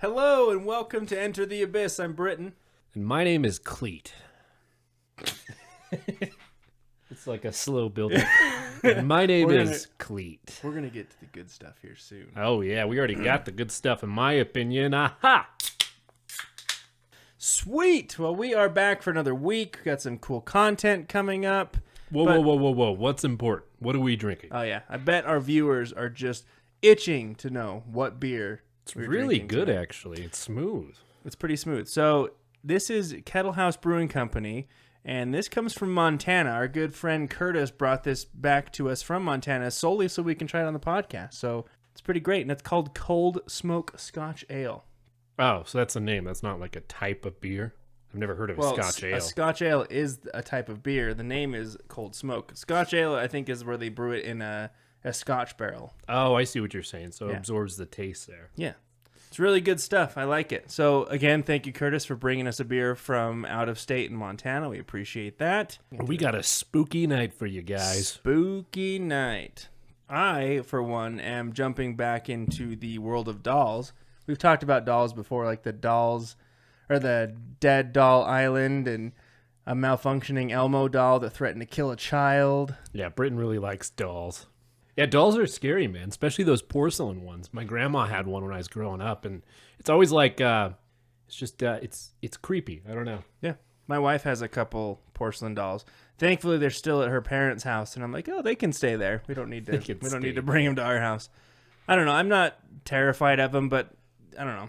Hello and welcome to Enter the Abyss. I'm Britton. And my name is Cleet. It's like a slow build-up. And my name is Cleet. We're going to get to the good stuff here soon. Oh, yeah, we already got the good stuff, in my opinion. Aha! Sweet! Well, we are back for another week. We've got some cool content coming up. Whoa. What's important? What are we drinking? Oh, yeah. I bet our viewers are just itching to know what beer It's really good, actually. It's smooth. It's pretty smooth. So this is Kettle House Brewing Company, and this comes from Montana. Our good friend Curtis brought this back to us from Montana solely so we can try it on the podcast. So it's pretty great, and it's called Cold Smoke Scotch Ale. Oh, so that's a name. That's not like a type of beer? I've never heard of a Scotch ale. A Scotch ale is a type of beer. The name is Cold Smoke. Scotch ale, I think, is where they brew it in a Scotch barrel. Oh, I see what you're saying. So it absorbs the taste there. Yeah. It's really good stuff. I like it. So, again, thank you, Curtis, for bringing us a beer from out of state in Montana. We appreciate that. We got a spooky night for you guys. Spooky night. I, for one, am jumping back into the world of dolls. We've talked about dolls before, like the dolls, or the dead doll island, and a malfunctioning Elmo doll that threatened to kill a child. Yeah, Britton really likes dolls. Yeah, dolls are scary, man, especially those porcelain ones. My grandma had one when I was growing up, and it's always like, it's creepy. I don't know. Yeah, my wife has a couple porcelain dolls. Thankfully, they're still at her parents' house, and I'm like, oh, they can stay there. We don't need to bring them to our house. I don't know. I'm not terrified of them, but I don't know.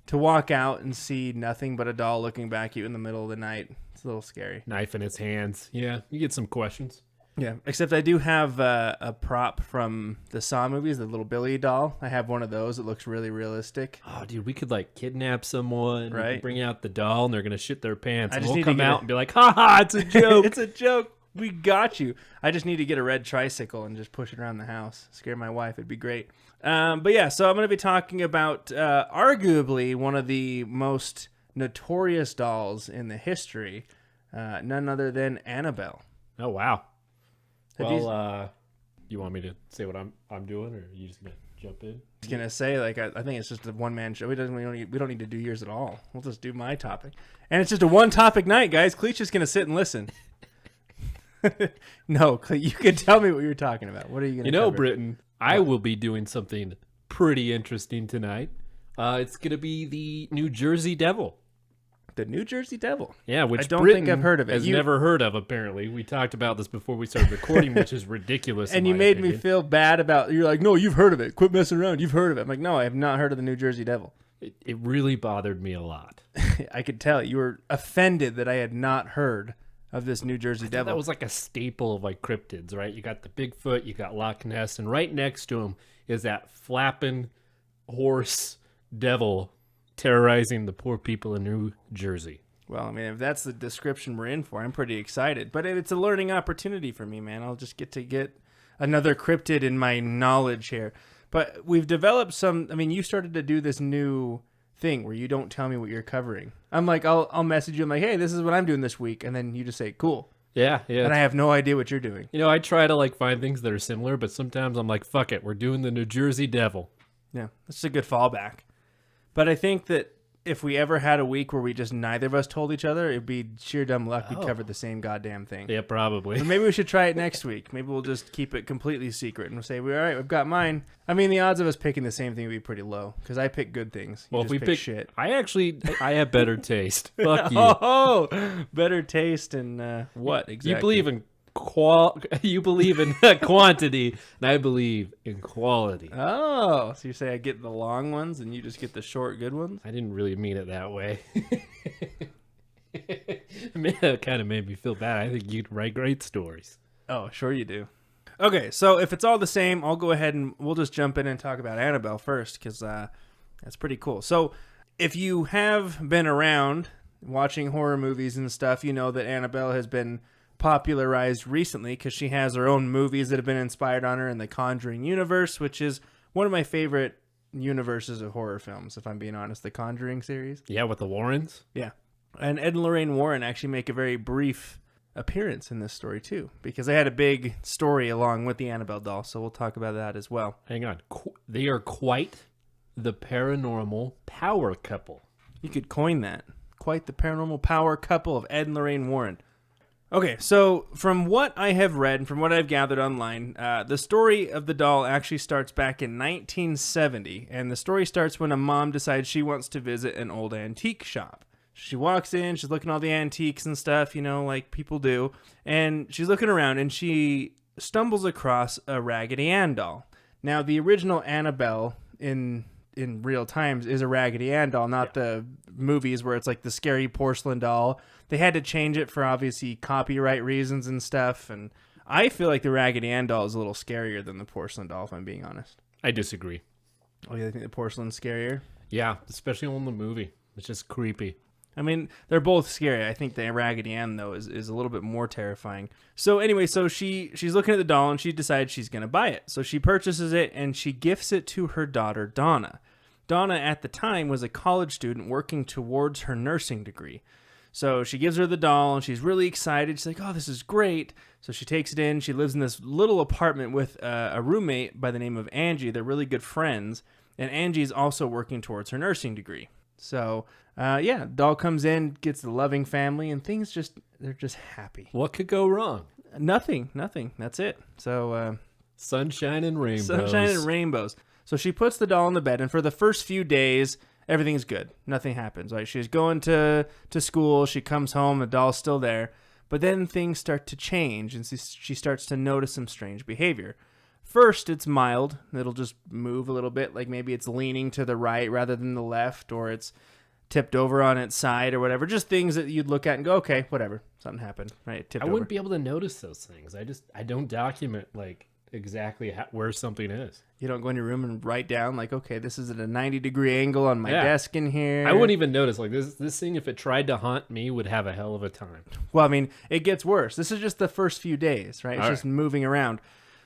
To walk out and see nothing but a doll looking back at you in the middle of the night, it's a little scary. Knife in its hands. Yeah, you get some questions. Yeah, except I do have a prop from the Saw movies, the little Billy doll. I have one of those. It looks really realistic. Oh, dude, we could like kidnap someone, right? We could bring out the doll, and they're gonna shit their pants. I And just we'll need to come out and be like, "Ha ha! It's a joke. It's a joke. We got you." I just need to get a red tricycle and just push it around the house. Scare my wife. It'd be great. But yeah, so I'm going to be talking about arguably one of the most notorious dolls in the history, none other than Annabelle. Oh wow. Well, you want me to say what I'm doing, or are you just gonna jump in? I was gonna say, like, I think it's just a one-man show. We don't need to do yours at all. We'll just do my topic, and it's just a one-topic night, guys. Cleet's just gonna sit and listen. No, Cleet, you can tell me what you're talking about. What are you gonna? Cover? Britton, I will be doing something pretty interesting tonight. It's gonna be the New Jersey Devil. The New Jersey Devil. Yeah, which I don't Britton think I've heard of it. Has never heard of, apparently. We talked about this before we started recording, which is ridiculous. And you made me feel bad about. You're like, no, you've heard of it. Quit messing around. You've heard of it. I'm like, no, I have not heard of the New Jersey Devil. It really bothered me a lot. I could tell you were offended that I had not heard of this New Jersey Devil. That was like a staple of like cryptids, right? You got the Bigfoot, you got Loch Ness, and right next to him is that flapping horse devil terrorizing the poor people in New Jersey. Well, I mean, if that's the description we're in for, I'm pretty excited. But it's a learning opportunity for me, man. I'll just get another cryptid in my knowledge here. But we've developed some. I mean, you started to do this new thing where you don't tell me what you're covering. I'm like, I'll message you. I'm like, hey, this is what I'm doing this week, and then you just say, cool. Yeah. And I have no idea what you're doing. You know, I try to like find things that are similar, but sometimes I'm like, fuck it, we're doing the New Jersey Devil. Yeah, that's a good fallback. But I think that if we ever had a week where we just neither of us told each other, it'd be sheer dumb luck we'd cover the same goddamn thing. Yeah, probably. But maybe we should try it next week. Maybe we'll just keep it completely secret and we'll say, all right, we've got mine. I mean, the odds of us picking the same thing would be pretty low because I pick good things. Well, if we pick shit. I have better taste. Fuck you. Oh, better taste and what exactly? You believe in you believe in quantity, and I believe in quality. Oh, so you say I get the long ones and you just get the short good ones? I didn't really mean it that way. That kind of made me feel bad. I think you'd write great stories. Oh, sure you do. Okay, so if it's all the same, I'll go ahead and we'll just jump in and talk about Annabelle first because that's pretty cool. So if you have been around watching horror movies and stuff, you know that Annabelle has been popularized recently because she has her own movies that have been inspired on her in the Conjuring universe, which is one of my favorite universes of horror films, if I'm being honest, the Conjuring series. Yeah, with the Warrens? Yeah. And Ed and Lorraine Warren actually make a very brief appearance in this story too, because they had a big story along with the Annabelle doll, so we'll talk about that as well. Hang on. They are quite the paranormal power couple. You could coin that. Quite the paranormal power couple of Ed and Lorraine Warren. Okay, so from what I have read and from what I've gathered online, the story of the doll actually starts back in 1970, and the story starts when a mom decides she wants to visit an old antique shop. She walks in, she's looking at all the antiques and stuff, you know, like people do, and she's looking around, and she stumbles across a Raggedy Ann doll. Now, the original Annabelle in real times is a Raggedy Ann doll, not the movies where it's like the scary porcelain doll. They had to change it for obviously copyright reasons and stuff, and I feel like the Raggedy Ann doll is a little scarier than the porcelain doll, if I'm being honest. I disagree. Oh, you think the porcelain's scarier? Yeah, especially on the movie. It's just creepy. I mean, they're both scary. I think the Raggedy Ann, though, is a little bit more terrifying. So anyway, so she's looking at the doll, and she decides she's going to buy it. So she purchases it, and she gifts it to her daughter, Donna. Donna, at the time, was a college student working towards her nursing degree. So she gives her the doll, and she's really excited. She's like, oh, this is great. So she takes it in. She lives in this little apartment with a roommate by the name of Angie. They're really good friends, and Angie's also working towards her nursing degree. So, doll comes in, gets the loving family, and they're just happy. What could go wrong? Nothing. That's it. So, sunshine and rainbows. Sunshine and rainbows. So she puts the doll in the bed, and for the first few days, everything's good. Nothing happens. Right? She's going to school. She comes home. The doll's still there. But then things start to change, and she starts to notice some strange behavior. First, it's mild. It'll just move a little bit, like maybe it's leaning to the right rather than the left, or it's tipped over on its side or whatever. Just things that you'd look at and go, okay, whatever. Something happened. Right? It tipped over. I wouldn't be able to notice those things. I don't document, like, exactly where something is. You don't go in your room and write down, like, okay, this is at a 90-degree angle on my desk in here. I wouldn't even notice. Like, this thing, if it tried to haunt me, would have a hell of a time. Well, I mean, it gets worse. This is just the first few days, right? It's just moving around.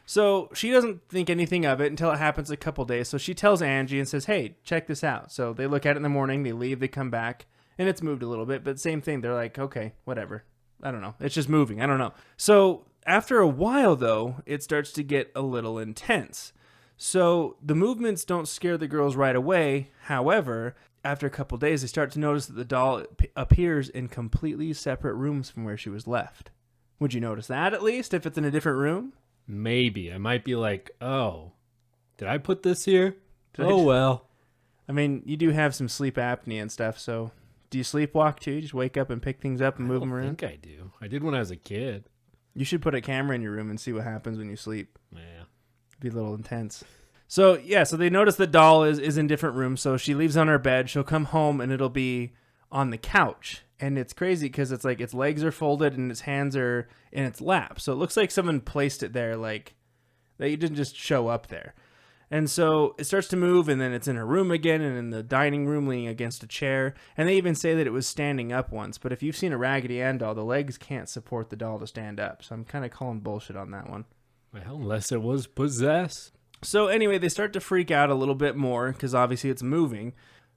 So she doesn't think anything of it until it happens a couple days. So she tells Angie and says, hey, check this out. So they look at it in the morning, they leave, they come back, and it's moved a little bit. But same thing. They're like, okay, whatever. I don't know. It's just moving. I don't know. So after a while, though, it starts to get a little intense. So the movements don't scare the girls right away. However, after a couple days, they start to notice that the doll appears in completely separate rooms from where she was left. Would you notice that at least if it's in a different room? Maybe. I might be like, oh, did I put this here? Well. I mean, you do have some sleep apnea and stuff, so do you sleepwalk too? You just wake up and pick things up and move them around? I think I do. I did when I was a kid. You should put a camera in your room and see what happens when you sleep. Yeah. It'd be a little intense. So they notice the doll is in different rooms, so she leaves on her bed. She'll come home, and it'll be on the couch. And it's crazy because it's like its legs are folded and its hands are in its lap. So it looks like someone placed it there, like that you didn't just show up there. And so it starts to move, and then it's in her room again and in the dining room leaning against a chair. And they even say that it was standing up once. But if you've seen a Raggedy Ann doll, the legs can't support the doll to stand up. So I'm kind of calling bullshit on that one. Well, unless it was possessed. So anyway, they start to freak out a little bit more because obviously it's moving.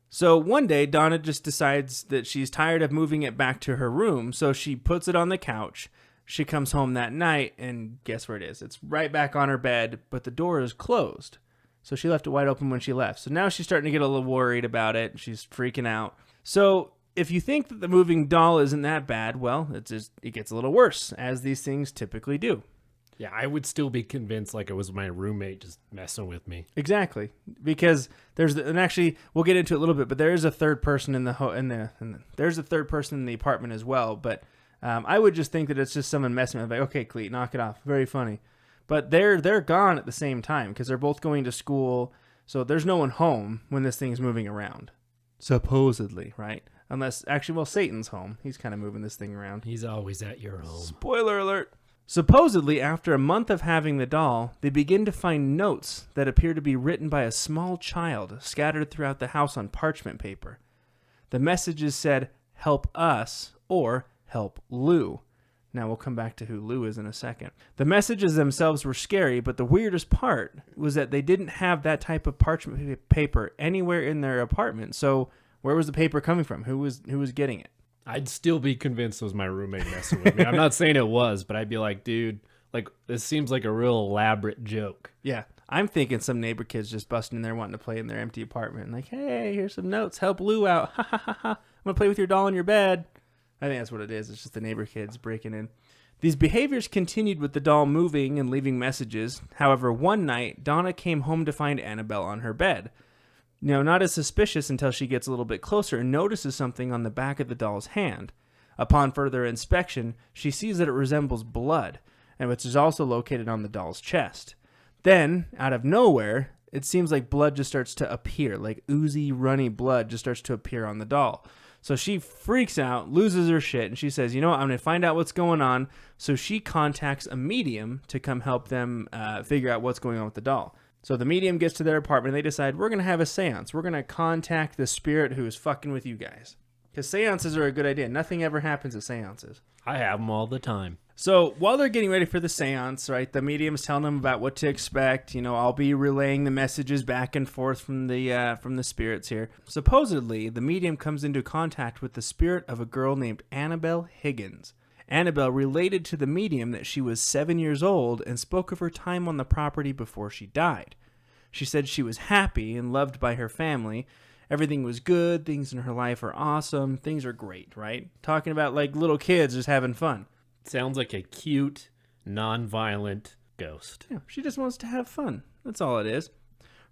So one day, Donna just decides that she's tired of moving it back to her room, so she puts it on the couch. She comes home that night, and guess where it is? It's right back on her bed, but the door is closed. So she left it wide open when she left. So now she's starting to get a little worried about it. She's freaking out. So if you think that the moving doll isn't that bad, well, it gets a little worse, as these things typically do. Yeah, I would still be convinced like it was my roommate just messing with me. Exactly, because and actually we'll get into it a little bit, but there is a third person there's a third person in the apartment as well. But I would just think that it's just someone messing with me. Like, okay, Cleet, knock it off. Very funny, but they're gone at the same time because they're both going to school, so there's no one home when this thing's moving around. Supposedly, right? Unless actually, well, Satan's home. He's kind of moving this thing around. He's always at your home. Spoiler alert. Supposedly, after a month of having the doll, they begin to find notes that appear to be written by a small child scattered throughout the house on parchment paper. The messages said, "Help us," or "Help Lou." Now we'll come back to who Lou is in a second. The messages themselves were scary, but the weirdest part was that they didn't have that type of parchment paper anywhere in their apartment. So where was the paper coming from? Who was getting it? I'd still be convinced it was my roommate messing with me. I'm not saying it was, but I'd be like, dude, like this seems like a real elaborate joke. Yeah, I'm thinking some neighbor kids just busting in there wanting to play in their empty apartment. Like, hey, here's some notes. Help Lou out. Ha ha ha ha. I'm going to play with your doll in your bed. I think that's what it is. It's just the neighbor kids breaking in. These behaviors continued with the doll moving and leaving messages. However, one night, Donna came home to find Annabelle on her bed. Not as suspicious until she gets a little bit closer and notices something on the back of the doll's hand. Upon further inspection, she sees that it resembles blood, and which is also located on the doll's chest. Then, out of nowhere, it seems like blood just starts to appear, like oozy, runny blood just starts to appear on the doll. So she freaks out, loses her shit, and she says, you know what, I'm going to find out what's going on. So she contacts a medium to come help them figure out what's going on with the doll. So the medium gets to their apartment, and they decide, we're going to have a seance. We're going to contact the spirit who is fucking with you guys. Because seances are a good idea. Nothing ever happens at seances. I have them all the time. So while they're getting ready for the seance, right, the medium's telling them about what to expect. I'll be relaying the messages back and forth from the spirits here. Supposedly, the medium comes into contact with the spirit of a girl named Annabelle Higgins. Annabelle related to the medium that she was 7 years old and spoke of her time on the property before she died. She said she was happy and loved by her family. Everything was good. Things in her life are awesome. Things are great, right? Talking about like little kids just having fun. Sounds like a cute, non-violent ghost. Yeah, she just wants to have fun. That's all it is.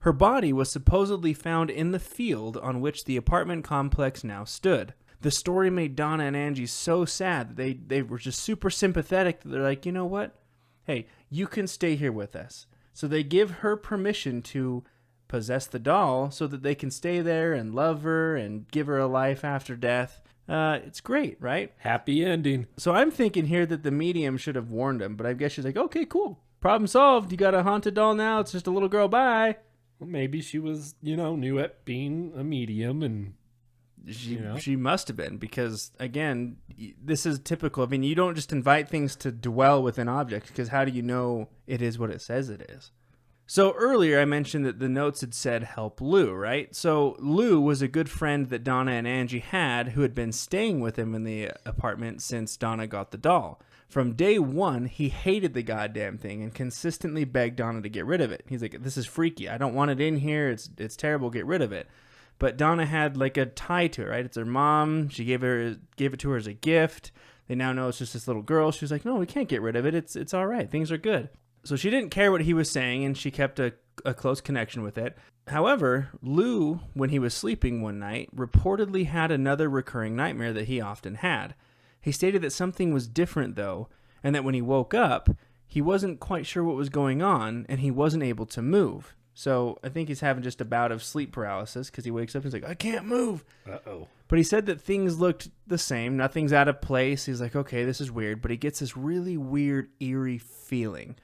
Her body was supposedly found in the field on which the apartment complex now stood. The story made Donna and Angie so sad that they were just super sympathetic that they're like, you know what? Hey, you can stay here with us. So they give her permission to possess the doll so that they can stay there and love her and give her a life after death. It's great, right? Happy ending. So I'm thinking here that the medium should have warned him, but I guess she's like, okay, cool. Problem solved. You got a haunted doll now. It's just a little girl. Bye. Well, maybe she was, new at being a medium and... She must have been, because again, this is typical. I mean, you don't just invite things to dwell within objects, because how do you know it is what it says it is? So earlier I mentioned that the notes had said help Lou, right? So Lou was a good friend that Donna and Angie had who had been staying with him in the apartment since Donna got the doll. From day one, he hated the goddamn thing and consistently begged Donna to get rid of it. He's like, this is freaky. I don't want it in here. It's terrible. Get rid of it. But Donna had like a tie to it, right? It's her mom. She gave it to her as a gift. They now know it's just this little girl. She was like, no, we can't get rid of it. It's all right. Things are good. So she didn't care what he was saying, and she kept a close connection with it. However, Lou, when he was sleeping one night, reportedly had another recurring nightmare that he often had. He stated that something was different, though, and that when he woke up, he wasn't quite sure what was going on, and he wasn't able to move. So I think he's having just a bout of sleep paralysis, because he wakes up and he's like, I can't move. Uh-oh. But he said that things looked the same. Nothing's out of place. He's like, okay, this is weird. But he gets this really weird, eerie feeling.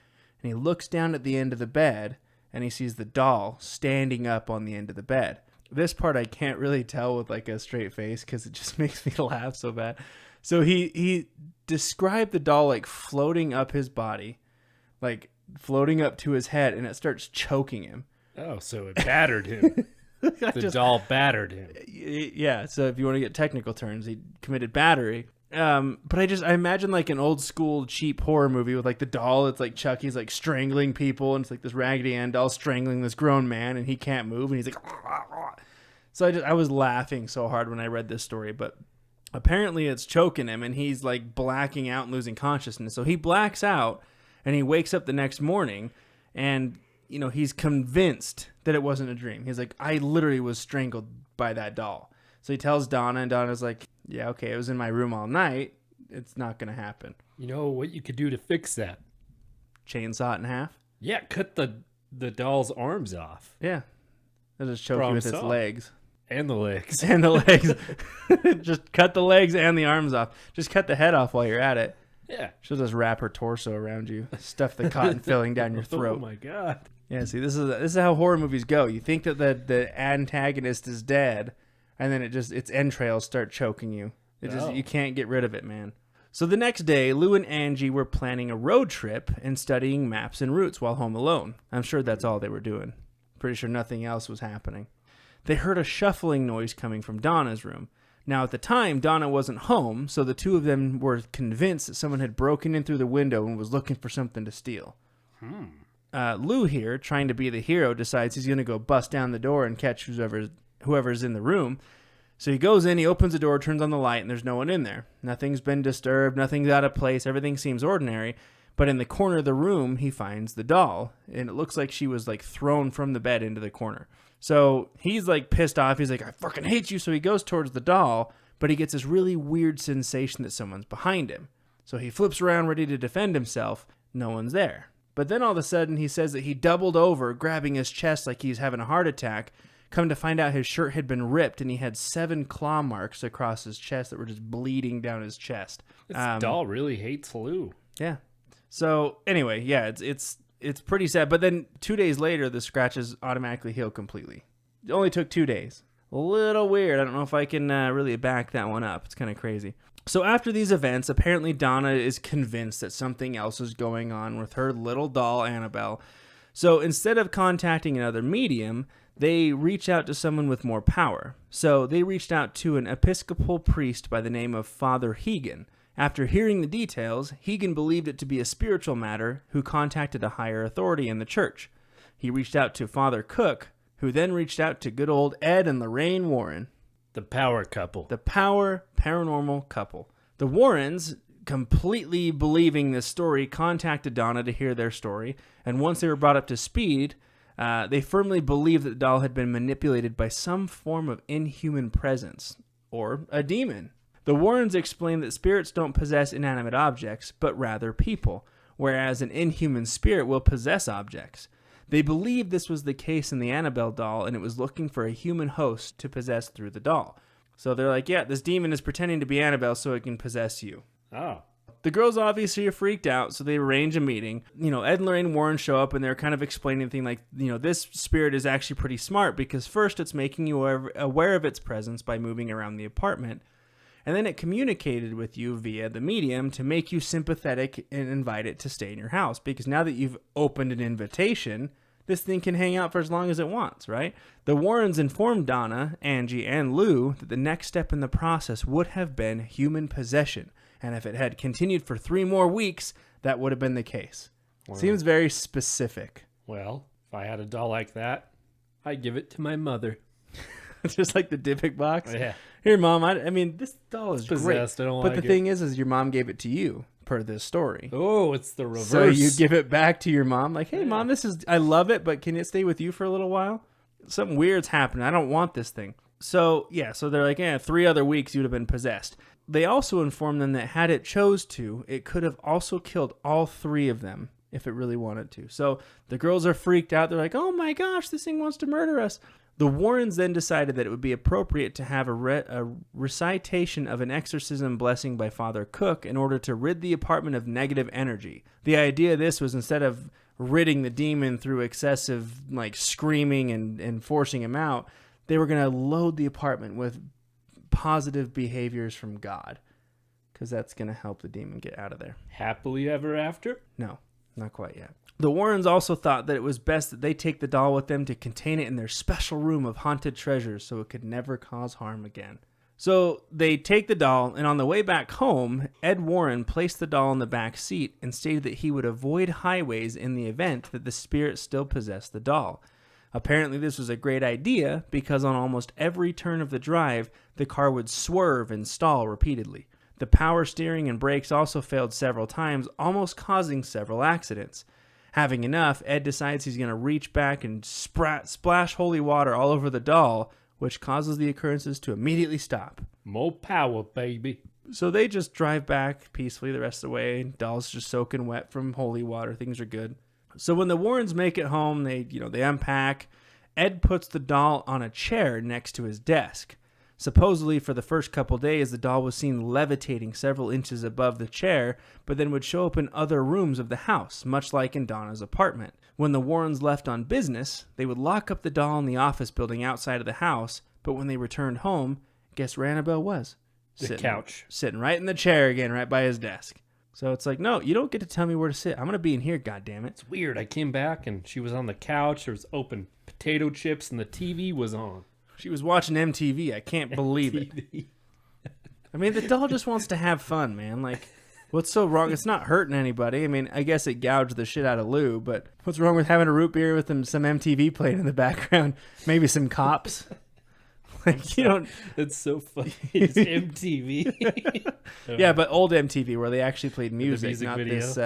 And he looks down at the end of the bed, and he sees the doll standing up on the end of the bed. This part I can't really tell with like a straight face, because it just makes me laugh so bad. So he described the doll like floating up his body, like floating up to his head, and it starts choking him. Oh, so it battered him. The doll battered him. Yeah, so if you want to get technical terms, he committed battery. But I imagine like an old school cheap horror movie with like the doll. It's like Chucky's like strangling people, and it's like this Raggedy Ann doll strangling this grown man, and he can't move, and he's like, so I was laughing so hard when I read this story. But apparently it's choking him, and he's like blacking out and losing consciousness. So he blacks out, and he wakes up the next morning, and he's convinced that it wasn't a dream. He's like, I literally was strangled by that doll. So he tells Donna, and Donna's like, yeah, okay, it was in my room all night. It's not going to happen. You know what you could do to fix that? Chainsaw it in half? Yeah, cut the doll's arms off. Yeah. It'll just choke you with its legs. And the legs. And the legs. Just cut the legs and the arms off. Just cut the head off while you're at it. Yeah. She'll just wrap her torso around you. Stuff the cotton filling down your throat. Oh, my God. Yeah, see, this is how horror movies go. You think that the antagonist is dead, and then its entrails start choking you. You can't get rid of it, man. So the next day, Lou and Angie were planning a road trip and studying maps and routes while home alone. I'm sure that's all they were doing. Pretty sure nothing else was happening. They heard a shuffling noise coming from Donna's room. Now, at the time, Donna wasn't home, so the two of them were convinced that someone had broken in through the window and was looking for something to steal. Lou here, trying to be the hero, decides he's going to go bust down the door and catch whoever's in the room. So he goes in, he opens the door, turns on the light, and there's no one in there. Nothing's been disturbed, nothing's out of place, everything seems ordinary. But in the corner of the room, he finds the doll, and it looks like she was like thrown from the bed into the corner. So he's like pissed off. He's like, I fucking hate you. So he goes towards the doll, but he gets this really weird sensation that someone's behind him. So he flips around ready to defend himself. No one's there. But then all of a sudden he says that he doubled over, grabbing his chest like he's having a heart attack. Come to find out his shirt had been ripped and he had 7 claw marks across his chest that were just bleeding down his chest. This doll really hates Lou. Yeah. So anyway, yeah, it's pretty sad. But then 2 days later, the scratches automatically heal completely. It only took 2 days. A little weird. I don't know if I can really back that one up. It's kind of crazy. So after these events, apparently Donna is convinced that something else is going on with her little doll, Annabelle. So instead of contacting another medium, they reach out to someone with more power. So they reached out to an Episcopal priest by the name of Father Hegan. After hearing the details, Hegan believed it to be a spiritual matter who contacted a higher authority in the church. He reached out to Father Cook, who then reached out to good old Ed and Lorraine Warren. The power couple. The power paranormal couple. The Warrens, completely believing this story, contacted Donna to hear their story, and once they were brought up to speed, they firmly believed that the doll had been manipulated by some form of inhuman presence, or a demon. The Warrens explained that spirits don't possess inanimate objects, but rather people, whereas an inhuman spirit will possess objects. They believed this was the case in the Annabelle doll, and it was looking for a human host to possess through the doll. So they're like, yeah, this demon is pretending to be Annabelle so it can possess you. Oh. The girls obviously are freaked out, so they arrange a meeting. Ed and Lorraine Warren show up, and they're kind of explaining the thing like, this spirit is actually pretty smart, because first it's making you aware of its presence by moving around the apartment, and then it communicated with you via the medium to make you sympathetic and invite it to stay in your house, because now that you've opened an invitation, this thing can hang out for as long as it wants, right? The Warrens informed Donna, Angie, and Lou that the next step in the process would have been human possession. And if it had continued for 3 more weeks, that would have been the case. Wow. Seems very specific. Well, if I had a doll like that, I'd give it to my mother. Just like the Dybbuk box? Yeah. Here, Mom, I mean, this doll is possessed. Great. I don't but like the thing is your mom gave it to you, per this story. Oh, it's the reverse. So you give it back to your mom, like, hey, Mom, I love it, but can it stay with you for a little while? Something weird's happening. I don't want this thing. So they're like, 3 other weeks you'd have been possessed. They also informed them that had it chose to, it could have also killed all 3 of them if it really wanted to. So the girls are freaked out. They're like, oh my gosh, this thing wants to murder us. The Warrens then decided that it would be appropriate to have a recitation of an exorcism blessing by Father Cook in order to rid the apartment of negative energy. The idea of this was, instead of ridding the demon through excessive screaming and forcing him out, they were going to load the apartment with positive behaviors from God, because that's going to help the demon get out of there. Happily ever after? No, not quite yet. The Warrens also thought that it was best that they take the doll with them to contain it in their special room of haunted treasures so it could never cause harm again. So they take the doll, and on the way back home, Ed Warren placed the doll in the back seat and stated that he would avoid highways in the event that the spirit still possessed the doll. Apparently this was a great idea, because on almost every turn of the drive, the car would swerve and stall repeatedly. The power steering and brakes also failed several times, almost causing several accidents. Having enough, Ed decides he's going to reach back and splash holy water all over the doll, which causes the occurrences to immediately stop. More power, baby. So they just drive back peacefully the rest of the way. Doll's just soaking wet from holy water. Things are good. So when the Warrens make it home, they unpack. Ed puts the doll on a chair next to his desk. Supposedly, for the first couple days, the doll was seen levitating several inches above the chair, but then would show up in other rooms of the house, much like in Donna's apartment. When the Warrens left on business, they would lock up the doll in the office building outside of the house, but when they returned home, guess where Annabelle was? Couch. Sitting right in the chair again, right by his desk. So it's like, no, you don't get to tell me where to sit. I'm going to be in here, goddammit. It's weird. I came back and she was on the couch. There was open potato chips and the TV was on. She was watching MTV. I can't believe it. I mean, the doll just wants to have fun, man. What's so wrong? It's not hurting anybody. I mean, I guess it gouged the shit out of Lou, but what's wrong with having a root beer with some MTV playing in the background? Maybe some cops. Like, you don't. That's so funny. It's MTV. Yeah, but old MTV where they actually played The music, not video. this.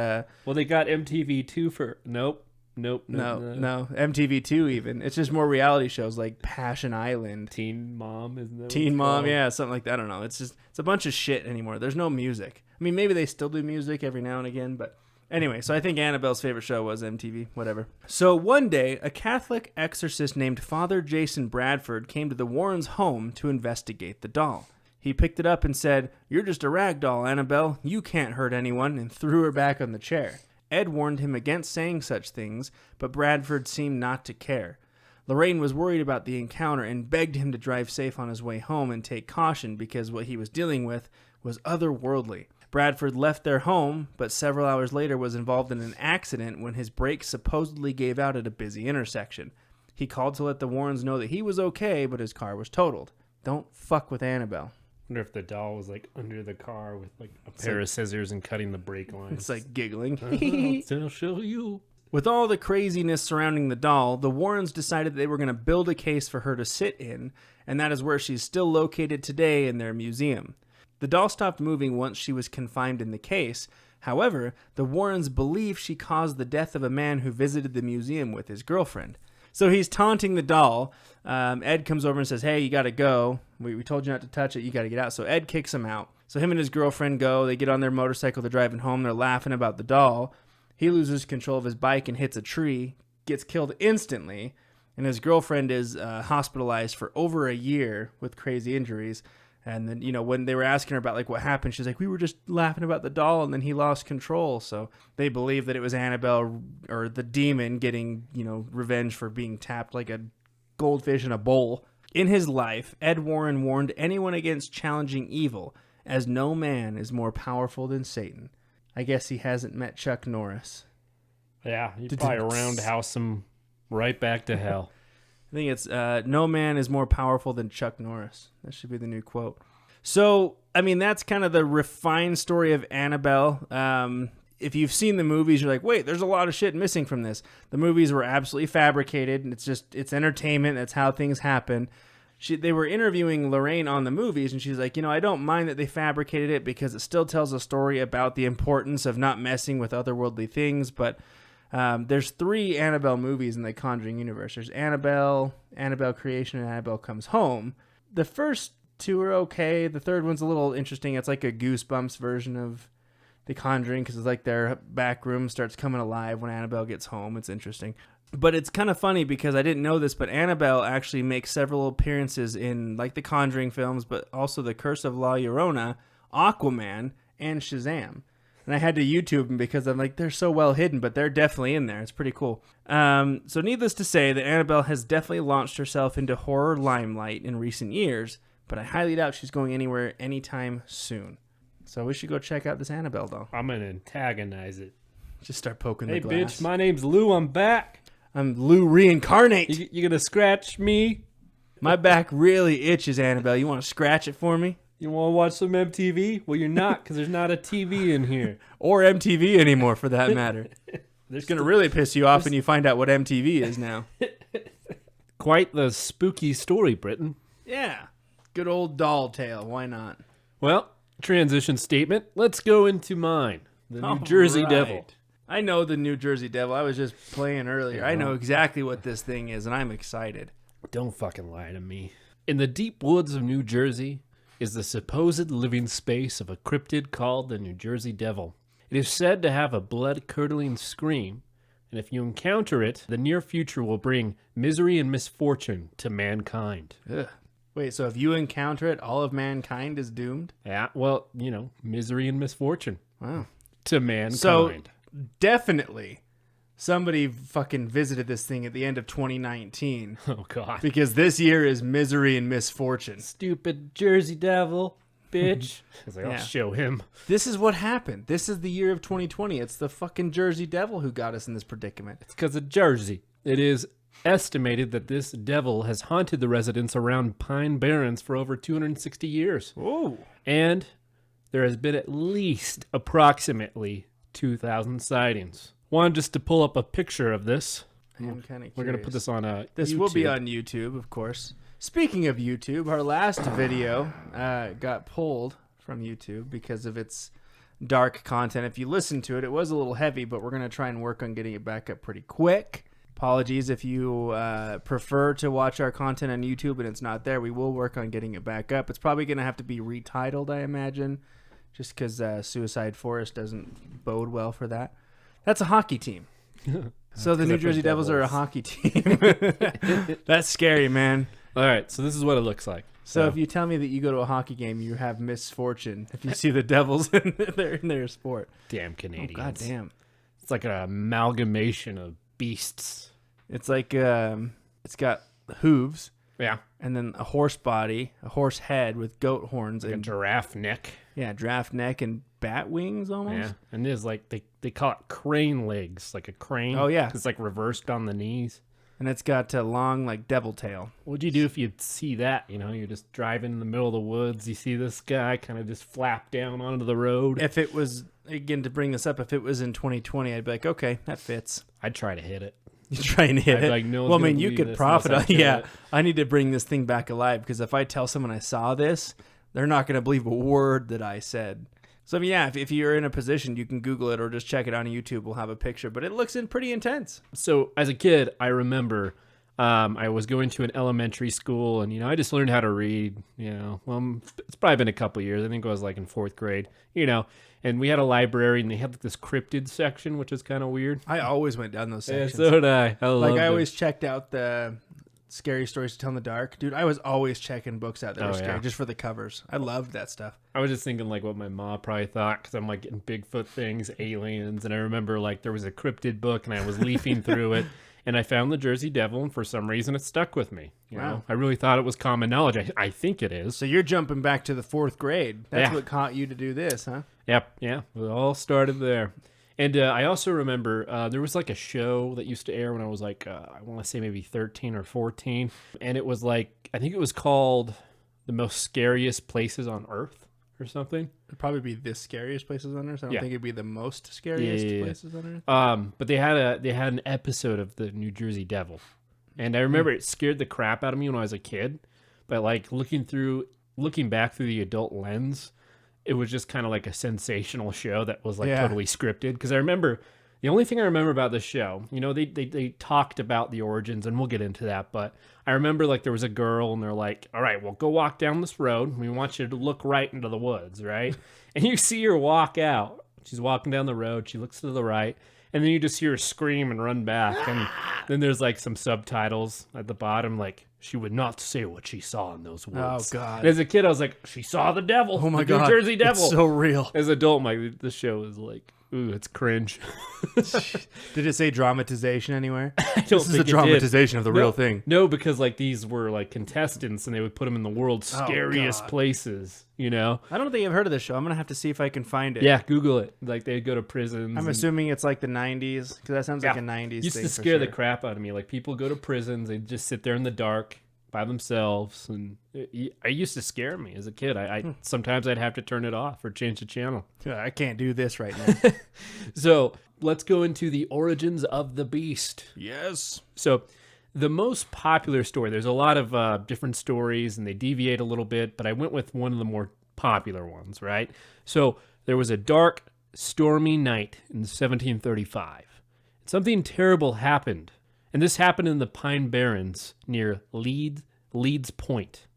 Well, they got MTV2 for nope. No, MTV2 even. It's just more reality shows like Passion Island. Teen Mom, isn't that? Teen Mom, yeah, something like that. I don't know. It's a bunch of shit anymore. There's no music. I mean, maybe they still do music every now and again, but anyway, so I think Annabelle's favorite show was MTV, whatever. So one day, a Catholic exorcist named Father Jason Bradford came to the Warrens' home to investigate the doll. He picked it up and said, "You're just a rag doll, Annabelle. You can't hurt anyone," and threw her back on the chair. Ed warned him against saying such things, but Bradford seemed not to care. Lorraine was worried about the encounter and begged him to drive safe on his way home and take caution because what he was dealing with was otherworldly. Bradford left their home, but several hours later was involved in an accident when his brakes supposedly gave out at a busy intersection. He called to let the Warrens know that he was okay, but his car was totaled. Don't fuck with Annabelle. I wonder if the doll was like under the car with like a pair of scissors and cutting the brake lines. It's like giggling. I'll show you. With all the craziness surrounding the doll, the Warrens decided they were going to build a case for her to sit in, and that is where she's still located today in their museum. The doll stopped moving once she was confined in the case. However, the Warrens believe she caused the death of a man who visited the museum with his girlfriend. So he's taunting the doll. Ed comes over and says, "Hey, you got to go. We told you not to touch it. You got to get out." So Ed kicks him out. So him and his girlfriend go. They get on their motorcycle. They're driving home. They're laughing about the doll. He loses control of his bike and hits a tree, gets killed instantly, and his girlfriend is hospitalized for over a year with crazy injuries. And then, when they were asking her about like what happened, she's like, "We were just laughing about the doll, and then he lost control." So they believe that it was Annabelle or the demon getting, revenge for being tapped like a goldfish in a bowl. In his life, Ed Warren warned anyone against challenging evil, as no man is more powerful than Satan. I guess he hasn't met Chuck Norris. Yeah, he'd probably roundhouse him right back to hell. I think it's no man is more powerful than Chuck Norris. That should be the new quote. So, I mean, that's kind of the refined story of Annabelle. If you've seen the movies, you're like, wait, there's a lot of shit missing from this. The movies were absolutely fabricated, and it's entertainment. That's how things happen. They were interviewing Lorraine on the movies, and she's like, I don't mind that they fabricated it because it still tells a story about the importance of not messing with otherworldly things, but there's 3 Annabelle movies in the Conjuring universe. There's Annabelle, Annabelle Creation, and Annabelle Comes Home. The first 2 are okay. The third one's a little interesting. It's like a Goosebumps version of The Conjuring because it's like their back room starts coming alive when Annabelle gets home. It's interesting. But it's kind of funny because I didn't know this, but Annabelle actually makes several appearances in like the Conjuring films, but also The Curse of La Llorona, Aquaman, and Shazam. And I had to YouTube them because I'm like, they're so well hidden, but they're definitely in there. It's pretty cool. So needless to say that Annabelle has definitely launched herself into horror limelight in recent years, but I highly doubt she's going anywhere anytime soon. So we should go check out this Annabelle doll. I'm going to antagonize it. Just start poking Hey, the glass. bitch, my name's Lou. I'm back. I'm Lou Reincarnate. You going to scratch me? My back really itches, Annabelle. You want to scratch it for me? You want to watch some MTV? Well, you're not because there's not a TV in here. Or MTV anymore, for that matter. It's going to really piss you off when you find out what MTV is now. Quite the spooky story, Britton. Yeah. Good old doll tale. Why not? Well, transition statement. Let's go into mine. The New Jersey Devil. I know the New Jersey Devil. I was just playing earlier. I know exactly what this thing is, and I'm excited. Don't fucking lie to me. In the deep woods of New Jersey is the supposed living space of a cryptid called the New Jersey Devil. It is said to have a blood-curdling scream, and if you encounter it, the near future will bring misery and misfortune to mankind. Ugh. Wait, so if you encounter it, all of mankind is doomed? Yeah, well, misery and misfortune. Wow. To mankind. So, definitely, somebody fucking visited this thing at the end of 2019. Oh, God. Because this year is misery and misfortune. Stupid Jersey Devil, bitch. I'll show him. This is what happened. This is the year of 2020. It's the fucking Jersey Devil who got us in this predicament. It's because of Jersey. It is estimated that this devil has haunted the residents around Pine Barrens for over 260 years. Ooh. And there has been at least approximately 2,000 sightings. One, just to pull up a picture of this. I'm kind of We're going to put this on This YouTube. will be on YouTube, of course. Speaking of YouTube, our last video got pulled from YouTube because of its dark content. If you listen to it, it was a little heavy, but we're going to try and work on getting it back up pretty quick. Apologies if you prefer to watch our content on YouTube and it's not there. We will work on getting it back up. It's probably going to have to be retitled, I imagine, just because Suicide Forest doesn't bode well for that. That's a hockey team. So the New Jersey Devils are a hockey team. That's scary, man. All right, so this is what it looks like. So if you tell me that you go to a hockey game, you have misfortune if you see the Devils in their sport. Damn Canadians. Oh, God damn. It's like an amalgamation of beasts. It's like it's got hooves. Yeah. And then a horse body, a horse head with goat horns. Like and a giraffe neck. Yeah, giraffe neck and bat wings almost. Yeah. And there's like, they call it crane legs, like a crane. Oh, yeah. It's like reversed on the knees. And it's got a long, like, devil tail. What'd you do if you'd see that? You know, you're just driving in the middle of the woods. You see this guy kind of just flap down onto the road. If it was, again, to bring this up, if it was in 2020, I'd be like, okay, that fits. I'd try to hit it. You try and hit I'd be it. like, no one's well, I gonna mean, you believe could this profit on unless I kill it. it. I need to bring this thing back alive because if I tell someone I saw this, they're not going to believe a word that I said. So, yeah, if you're in a position, you can Google it or just check it on YouTube. We'll have a picture. But it looks pretty intense. So, as a kid, I remember I was going to an elementary school, and, you know, I just learned how to read, you know. Well, it's probably been a couple of years. I think I was, like, in 4th grade, you know. And we had a library, and they had like, this cryptid section, which is kind of weird. I always went down those sections. Yeah, so did I. I always checked out the scary stories to tell in the dark. Dude, I was always checking books out that were scary just for the covers. I loved that stuff. I was just thinking like what my mom probably thought because I'm like getting Bigfoot things, aliens, and I remember like there was a cryptid book and I was leafing through it and I found the Jersey Devil and for some reason it stuck with me. You know? I really thought it was common knowledge. I think it is. So you're jumping back to the 4th grade. That's what caught you to do this, huh? Yep. Yeah. It all started there. And I also remember there was like a show that used to air when I was like, I want to say maybe 13 or 14. And it was like, I think it was called The Most Scariest Places on Earth or something. It'd probably be the scariest places on Earth. I don't think it'd be the most scariest places on Earth. But they had an episode of the New Jersey Devil. And I remember it scared the crap out of me when I was a kid. But like looking back through the adult lens, it was just kind of like a sensational show that was like totally scripted. Because I remember, the only thing I remember about this show, you know, they talked about the origins, and we'll get into that. But I remember like there was a girl, and they're like, all right, well, go walk down this road. We want you to look right into the woods, right? And you see her walk out. She's walking down the road. She looks to the right. And then you just hear her scream and run back. And then there's like some subtitles at the bottom, like, she would not say what she saw in those woods. Oh, God. And as a kid, I was like, she saw the devil. Oh, my the God. New Jersey Devil. It's so real. As an adult, the show is like, ooh, it's cringe. Did it say dramatization anywhere? This is a dramatization of the real thing. No, because like these were like contestants, and they would put them in the world's scariest places. You know, I don't think I've heard of this show. I'm gonna have to see if I can find it. Yeah, Google it. Like they'd go to prisons. I'm assuming it's like the 90s because that sounds like a 90s. Used thing to scare the crap out of me. Like people go to prisons, they just sit there in the dark by themselves, and it used to scare me as a kid. Sometimes I'd have to turn it off or change the channel. I can't do this right now. So let's go into the origins of the beast. Yes. So the most popular story, there's a lot of different stories and they deviate a little bit, but I went with one of the more popular ones, right? So there was a dark, stormy night in 1735. Something terrible happened. And this happened in the Pine Barrens near Leeds Point.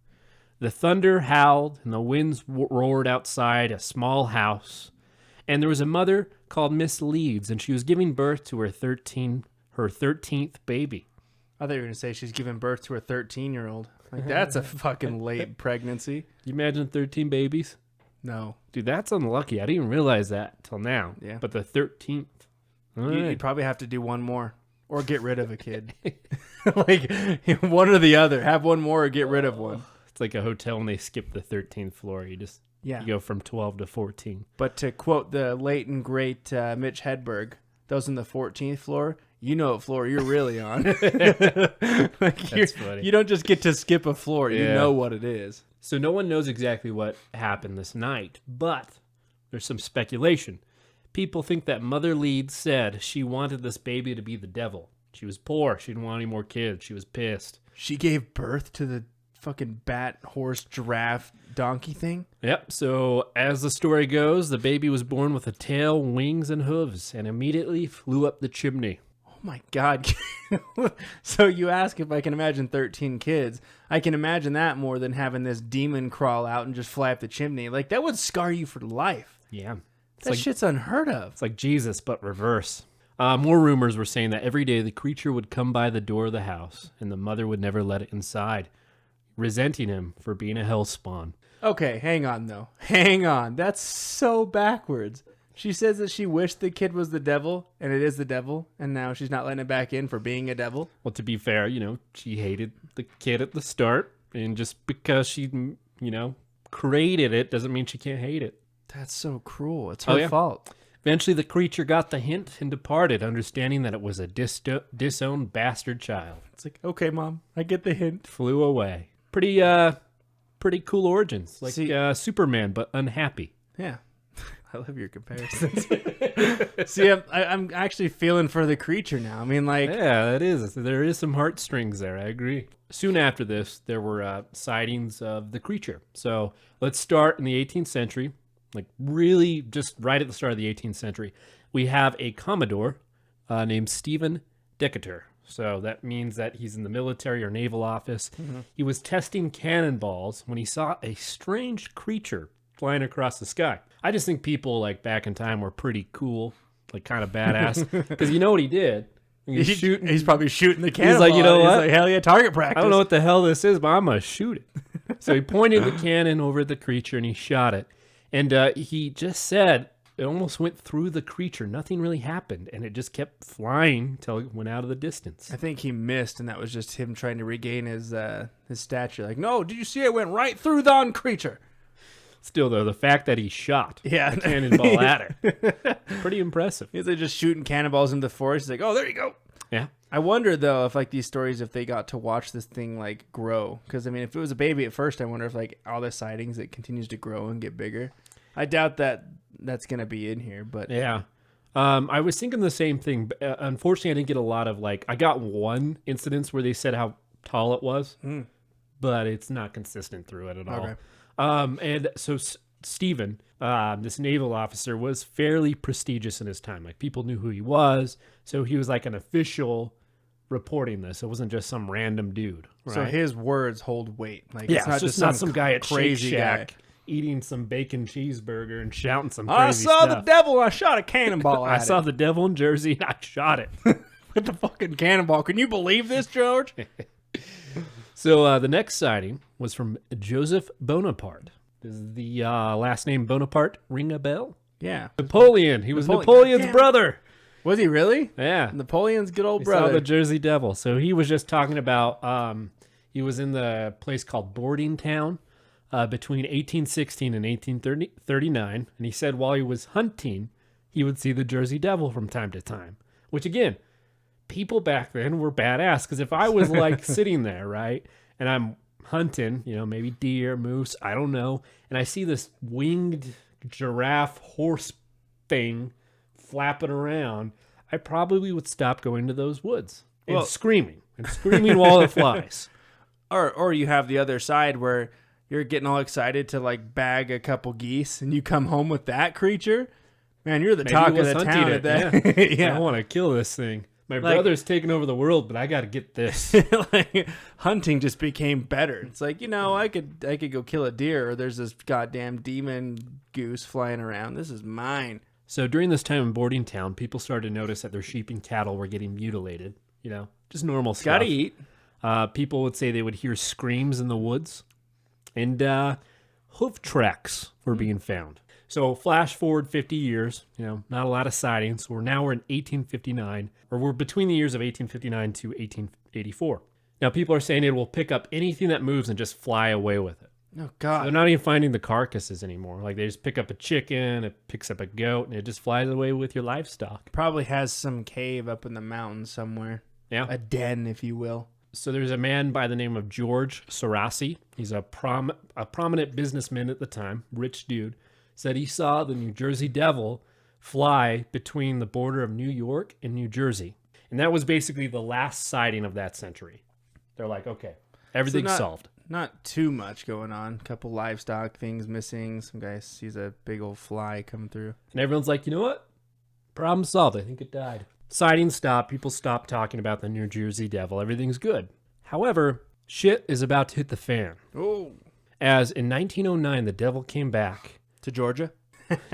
The thunder howled and the winds roared outside a small house. And there was a mother called Miss Leeds, and she was giving birth to her 13th baby. I thought you were going to say she's giving birth to her 13-year-old. Like, that's a fucking late pregnancy. You imagine 13 babies? No. Dude, that's unlucky. I didn't even realize that till now. Yeah. But the 13th. You'd probably have to do one more. Or get rid of a kid. Like, one or the other. Have one more or get rid of one. It's like a hotel and they skip the 13th floor. You go from 12 to 14. But to quote the late and great Mitch Hedberg, those on the 14th floor, you know what floor you're really on. That's funny. You don't just get to skip a floor. You know what it is. So no one knows exactly what happened this night, but there's some speculation. People think that Mother Leeds said she wanted this baby to be the devil. She was poor. She didn't want any more kids. She was pissed. She gave birth to the fucking bat, horse, giraffe, donkey thing? Yep. So as the story goes, the baby was born with a tail, wings, and hooves, and immediately flew up the chimney. Oh my God. So you ask if I can imagine 13 kids. I can imagine that more than having this demon crawl out and just fly up the chimney. Like, that would scar you for life. Yeah. That shit's unheard of. It's like Jesus, but reverse. More rumors were saying that every day the creature would come by the door of the house, and the mother would never let it inside, resenting him for being a hellspawn. Okay, hang on, though. Hang on. That's so backwards. She says that she wished the kid was the devil, and it is the devil, and now she's not letting it back in for being a devil. Well, to be fair, she hated the kid at the start, and just because she, created it doesn't mean she can't hate it. That's so cruel. It's her fault. Eventually, the creature got the hint and departed, understanding that it was a disowned bastard child. It's like, okay, Mom, I get the hint. Flew away. Pretty cool origins. Like Superman, but unhappy. Yeah. I love your comparisons. See, I'm actually feeling for the creature now. I mean, like... Yeah, that is. There is some heartstrings there. I agree. Soon after this, there were sightings of the creature. So let's start in the 18th century. Like really just right at the start of the 18th century. We have a Commodore named Stephen Decatur. So that means that he's in the military or naval office. Mm-hmm. He was testing cannonballs when he saw a strange creature flying across the sky. I just think people like back in time were pretty cool, like kind of badass. Because you know what he did? He's probably shooting the cannonball. He's like, you know what? He's like, hell yeah, target practice. I don't know what the hell this is, but I'm going to shoot it. So he pointed the cannon over at the creature and he shot it. And he just said it almost went through the creature. Nothing really happened. And it just kept flying until it went out of the distance. I think he missed, and that was just him trying to regain his stature. Like, no, did you see it went right through the creature? Still, though, the fact that he shot a cannonball at her, pretty impressive. He's like just shooting cannonballs into the forest. He's like, oh, there you go. Yeah. I wonder, though, if like these stories, if they got to watch this thing like grow. Because, I mean, if it was a baby at first, I wonder if like all the sightings, it continues to grow and get bigger. I doubt that that's going to be in here, but... Yeah. I was thinking the same thing. But, unfortunately, I didn't get a lot of like... I got one incidence where they said how tall it was, but it's not consistent through it at all. Okay. And so Stephen, this naval officer, was fairly prestigious in his time. Like people knew who he was, so he was like an official reporting this. It wasn't just some random dude. Right? So his words hold weight. Like it's not just some guy at crazy Shake Shack guy eating some bacon cheeseburger and shouting some crazy stuff. I saw the devil and I shot a cannonball at I saw the devil in Jersey and I shot it. With the fucking cannonball. Can you believe this, George? So the next sighting was from Joseph Bonaparte. Does the last name Bonaparte ring a bell? Yeah. Napoleon. He was Napoleon's brother. Was he really? Yeah. Napoleon's good old He brother. saw the Jersey Devil. So he was just talking about, he was in the place called Boardingtown between 1816 and 1839. And he said while he was hunting, he would see the Jersey Devil from time to time. Which again, people back then were badass. Because if I was like sitting there, right, and I'm hunting, maybe deer, moose, I don't know, and I see this winged giraffe horse thing flapping around, I probably would stop going to those woods and screaming while it flies. Or you have the other side where you're getting all excited to like bag a couple geese and you come home with that creature. Man, you're the talk of the town at that. Yeah. I want to kill this thing. My brother's taking over the world, but I got to get this. Like, hunting just became better. It's like, I could go kill a deer, or there's this goddamn demon goose flying around. This is mine. So during this time in Boardingtown, people started to notice that their sheep and cattle were getting mutilated. Just normal stuff. Gotta eat. People would say they would hear screams in the woods, and hoof tracks were being found. So flash forward 50 years, not a lot of sightings. We're in 1859, or we're between the years of 1859 to 1884. Now people are saying it will pick up anything that moves and just fly away with it. Oh, God. So they're not even finding the carcasses anymore. Like they just pick up a chicken, it picks up a goat, and it just flies away with your livestock. Probably has some cave up in the mountains somewhere. Yeah. A den, if you will. So there's a man by the name of George Sarassi. He's a prominent businessman at the time, rich dude. said he saw the New Jersey Devil fly between the border of New York and New Jersey. And that was basically the last sighting of that century. They're like, okay, everything's solved. Not too much going on. A couple livestock things missing. Some guy sees a big old fly coming through. And everyone's like, you know what? Problem solved. I think it died. Sightings stopped. People stopped talking about the New Jersey Devil. Everything's good. However, shit is about to hit the fan. Oh. As in 1909, the devil came back To Georgia?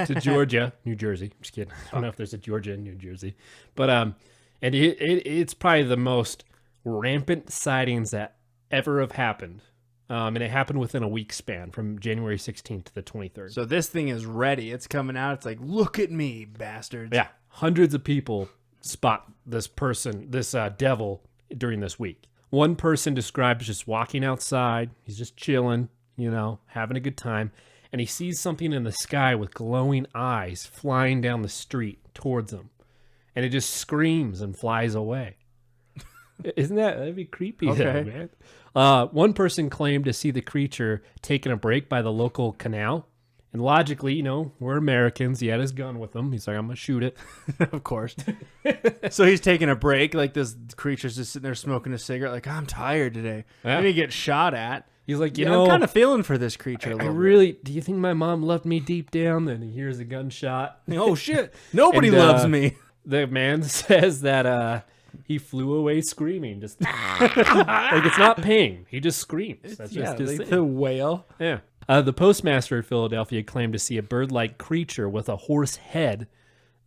to Georgia, New Jersey. Just kidding. I don't know if there's a Georgia in New Jersey. But and it's probably the most rampant sightings that ever have happened. And it happened within a week span from January 16th to the 23rd. So this thing is ready. It's coming out. It's like, look at me, bastards. Yeah. Hundreds of people spot this person, this devil during this week. One person describes just walking outside. He's just chilling, having a good time. And he sees something in the sky with glowing eyes flying down the street towards him. And it just screams and flies away. That'd be creepy, though, man. One person claimed to see the creature taking a break by the local canal. And logically, we're Americans. He had his gun with him. He's like, I'm going to shoot it. Of course. So he's taking a break. Like this creature's just sitting there smoking a cigarette. Like, I'm tired today. Yeah. And he gets shot at. He's like, I'm kind of feeling for this creature a little bit. Do you think my mom loved me deep down? Then he hears a gunshot. Oh, shit. Nobody loves me. The man says that he flew away screaming. Just like it's not pain. He just screams. That's just his thing. The whale. Yeah. The postmaster of Philadelphia claimed to see a bird-like creature with a horse head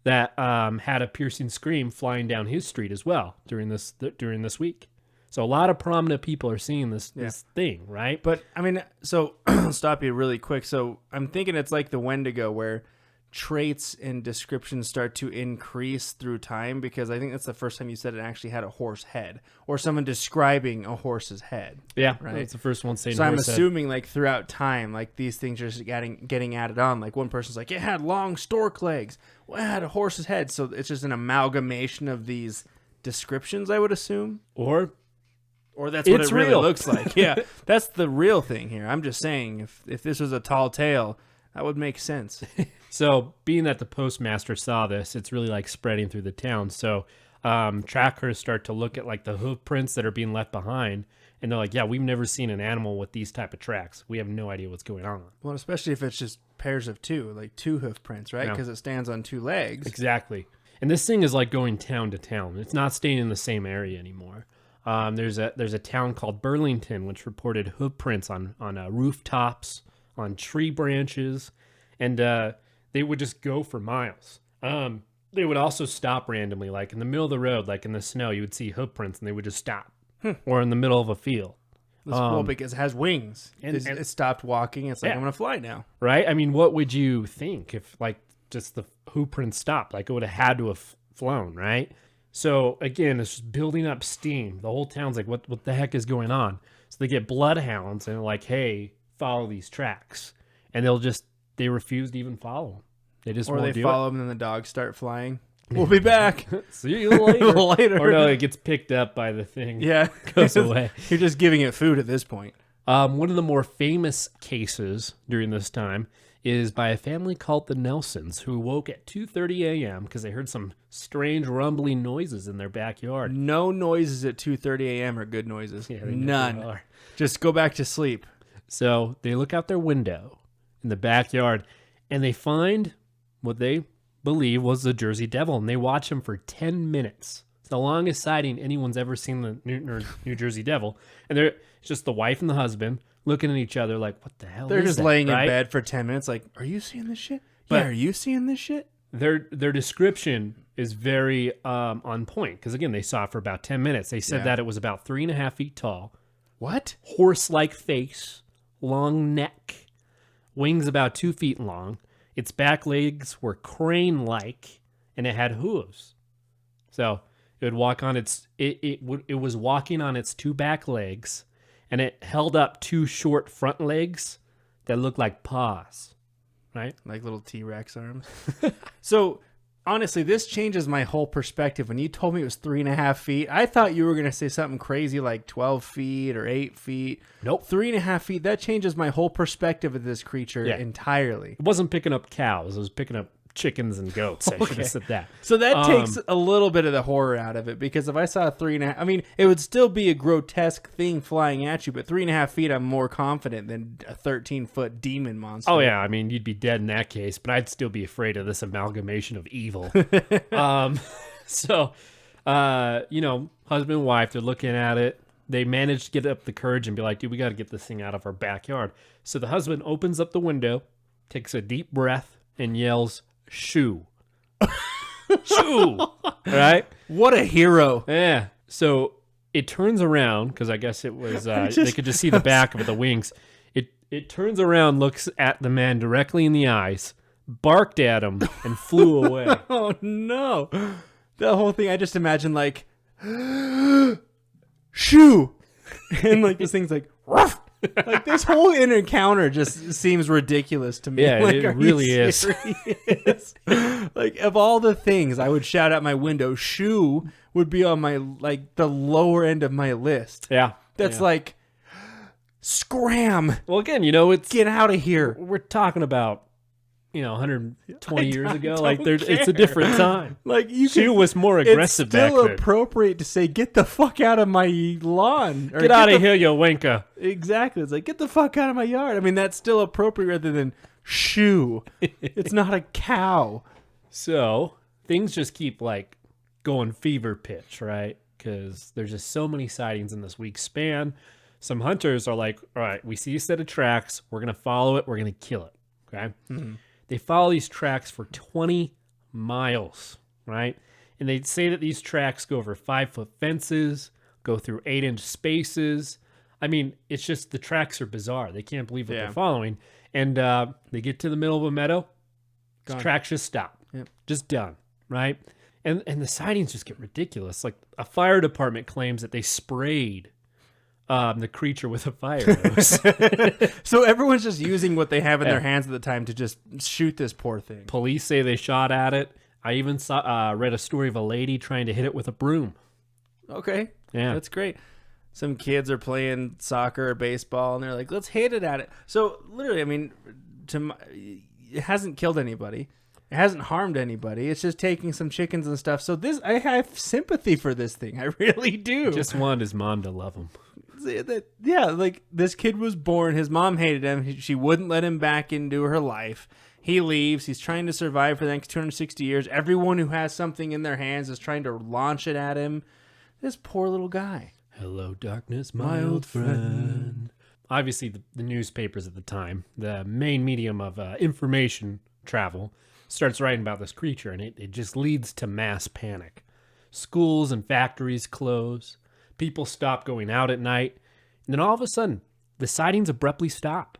that had a piercing scream flying down his street as well during this week. So a lot of prominent people are seeing this thing, right? But, I mean, so I'll stop you really quick. So I'm thinking it's like the Wendigo where traits and descriptions start to increase through time, because I think that's the first time you said it actually had a horse head or someone describing a horse's head. Yeah, right. That's the first one saying. So I'm assuming like throughout time, like these things are just getting added on. Like one person's like, it had long stork legs. Well, it had a horse's head. So it's just an amalgamation of these descriptions, I would assume. Or that's what it really looks like. Yeah, that's the real thing here. I'm just saying, if this was a tall tale, that would make sense. So, being that the postmaster saw this, it's really like spreading through the town. So, trackers start to look at like the hoof prints that are being left behind, and they're like, "Yeah, we've never seen an animal with these type of tracks. We have no idea what's going on." Well, especially if it's just pairs of two, like two hoof prints, right? Because it stands on two legs. Exactly. And this thing is like going town to town. It's not staying in the same area anymore. There's a town called Burlington which reported hoof prints on rooftops, on tree branches, and they would just go for miles. They would also stop randomly, like in the middle of the road, like in the snow, you would see hoof prints and they would just stop. Or in the middle of a field. Well, because it has wings. And it stopped walking. It's like, I'm going to fly now. Right? I mean, what would you think if like just the hoof prints stopped? Like it would have had to have flown, right? So again, it's just building up steam. The whole town's like, what the heck is going on? So they get bloodhounds and they're like, hey, follow these tracks. And they refuse to even follow them. They just won't do it. Or they follow them and then the dogs start flying. We'll be back. See you later. Or no, it gets picked up by the thing. Yeah. Goes away. You're just giving it food at this point. One of the more famous cases during this time is by a family called the Nelsons, who woke at 2:30 a.m. because they heard some strange rumbling noises in their backyard. No noises at 2:30 a.m. are good noises. Yeah, none. Just go back to sleep. So they look out their window in the backyard, and they find what they believe was the Jersey Devil, and they watch him for 10 minutes. It's the longest sighting anyone's ever seen the New Jersey Devil. And it's just the wife and the husband looking at each other like, what the hell They're is just that, laying right? in bed for 10 minutes like, are you seeing this shit? But yeah, are you seeing this shit? Their description is very on point, because, again, they saw it for about 10 minutes. They said that it was about 3.5 feet tall. What? Horse-like face, long neck, wings about 2 feet long. Its back legs were crane-like, and it had hooves. So it would walk on it was walking on its two back legs, and it held up two short front legs that looked like paws, right? Like little T-Rex arms. So Honestly, this changes my whole perspective. When you told me it was 3.5 feet, I thought you were going to say something crazy like 12 feet or 8 feet. Nope. 3.5 feet. That changes my whole perspective of this creature entirely. It wasn't picking up cows. It was picking up chickens and goats. I should have said that. So that takes a little bit of the horror out of it, because if I saw a 3.5, I mean, it would still be a grotesque thing flying at you, but 3.5 feet, I'm more confident than a 13-foot demon monster. Oh yeah, I mean, you'd be dead in that case, but I'd still be afraid of this amalgamation of evil. So, husband and wife, they're looking at it. They managed to get up the courage and be like, dude, we got to get this thing out of our backyard. So the husband opens up the window, takes a deep breath, and yells, "Shoo." Shoo. Right? What a hero. Yeah. So it turns around, because I guess it was, they could just see the back of the wings. It turns around, looks at the man directly in the eyes, barked at him, and flew away. Oh, no. The whole thing, I just imagine like, shoo. And like this thing's like, ruff. Like this whole encounter just seems ridiculous to me. Yeah, like, it really is. Like, of all the things I would shout out my window, shoo would be on my, like, the lower end of my list. Yeah. That's like, scram. Well, again, it's Get out of here. we're talking about 120 years ago. don't Like it's a different time. Like you She can, was more it's aggressive back still then. appropriate to say, get the fuck out of my lawn. Or Get out of here, you wanker. Exactly. It's like, get the fuck out of my yard. I mean, that's still appropriate rather than shoo. It's not a cow. So things just keep like going fever pitch, right? Because there's just so many sightings in this week span. Some hunters are like, all right, we see a set of tracks. We're going to follow it. We're going to kill it. Okay. Mm-hmm. They follow these tracks for 20 miles, right? And they say that these tracks go over 5-foot fences, go through 8-inch spaces. I mean, it's just the tracks are bizarre. They can't believe what they're following. And they get to the middle of a meadow. The tracks just stop. Yep. Just done, right? And the sightings just get ridiculous. Like a fire department claims that they sprayed the creature with a fire hose. So everyone's just using what they have in their hands at the time to just shoot this poor thing. Police say they shot at it. I even read a story of a lady trying to hit it with a broom. Okay. Yeah. That's great. Some kids are playing soccer or baseball, and they're like, let's hit it at it. So literally, I mean, it hasn't killed anybody. It hasn't harmed anybody. It's just taking some chickens and stuff. So I have sympathy for this thing. I really do. Just wanted his mom to love him. Yeah, like this kid was born. His mom hated him. She wouldn't let him back into her life. He leaves. He's trying to survive for the next 260 years. Everyone who has something in their hands is trying to launch it at him. This poor little guy. Hello, darkness, my old friend. Obviously, the newspapers at the time, the main medium of information travel, starts writing about this creature, and it just leads to mass panic. Schools and factories close. People stop going out at night. And then all of a sudden, the sightings abruptly stop.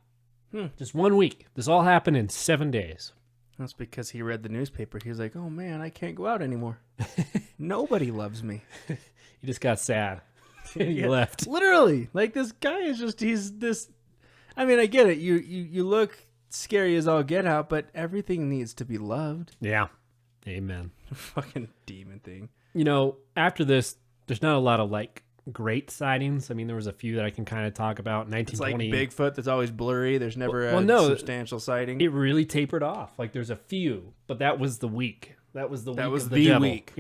Just 1 week. This all happened in 7 days. That's because he read the newspaper. He was like, oh, man, I can't go out anymore. Nobody loves me. He just got sad. He left. Literally. Like, this guy is just, he's this. I mean, I get it. You look scary as all get out, but everything needs to be loved. Yeah. Amen. Fucking demon thing. After this, there's not a lot of, great sightings. I mean, there was a few that I can kind of talk about. 1920. It's like Bigfoot that's always blurry. There's never a substantial sighting. It really tapered off. Like, there's a few, but that was the week. That was the week of the devil, week.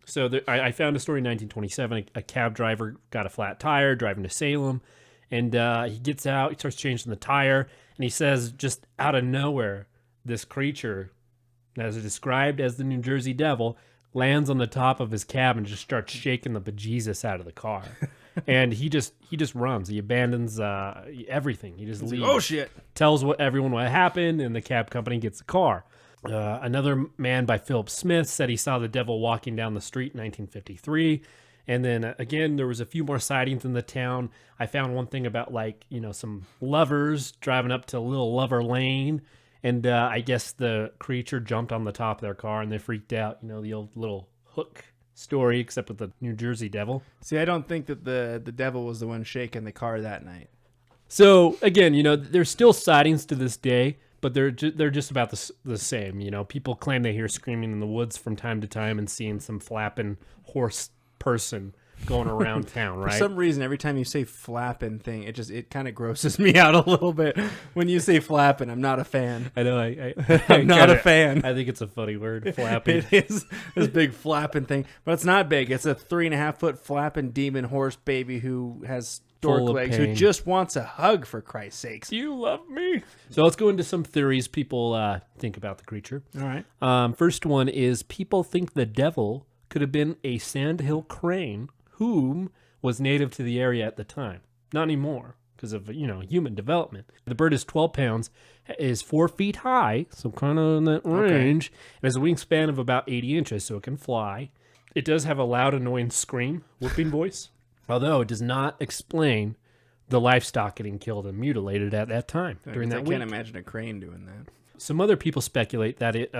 So I found a story in 1927. A cab driver got a flat tire driving to Salem, and he gets out. He starts changing the tire, and he says, just out of nowhere, this creature, as described as the New Jersey Devil, lands on the top of his cab and just starts shaking the bejesus out of the car. And he just runs. He abandons everything. He just leaves. Like, oh, shit. Tells everyone what happened, and the cab company gets the car. Another man by Philip Smith said he saw the devil walking down the street in 1953. And then, again, there was a few more sightings in the town. I found one thing about, some lovers driving up to a little lover lane. And I guess the creature jumped on the top of their car and they freaked out. The old little Hook story, except with the New Jersey Devil. See, I don't think that the devil was the one shaking the car that night. So, again, there's still sightings to this day. but they're just about the same. You know, people claim they hear screaming in the woods from time to time and seeing some flapping horse person going around town, right? For some reason, every time you say flapping thing, it kind of grosses me out a little bit. When you say flapping, I'm not a fan. I know. I'm not a fan. I think it's a funny word, flapping. It is this big flapping thing, but it's not big. It's a 3.5-foot flapping demon horse baby who has stork legs, who just wants a hug, for Christ's sakes. You love me. So let's go into some theories people think about the creature. All right. First one is people think the devil could have been a sandhill crane whom was native to the area at the time. Not anymore because of, human development. The bird is 12 pounds, is 4 feet high, so kind of in that range, and has a wingspan of about 80 inches, so it can fly. It does have a loud, annoying scream, whooping voice, although it does not explain the livestock getting killed and mutilated at that time during that week. I can't imagine a crane doing that. Some other people speculate that it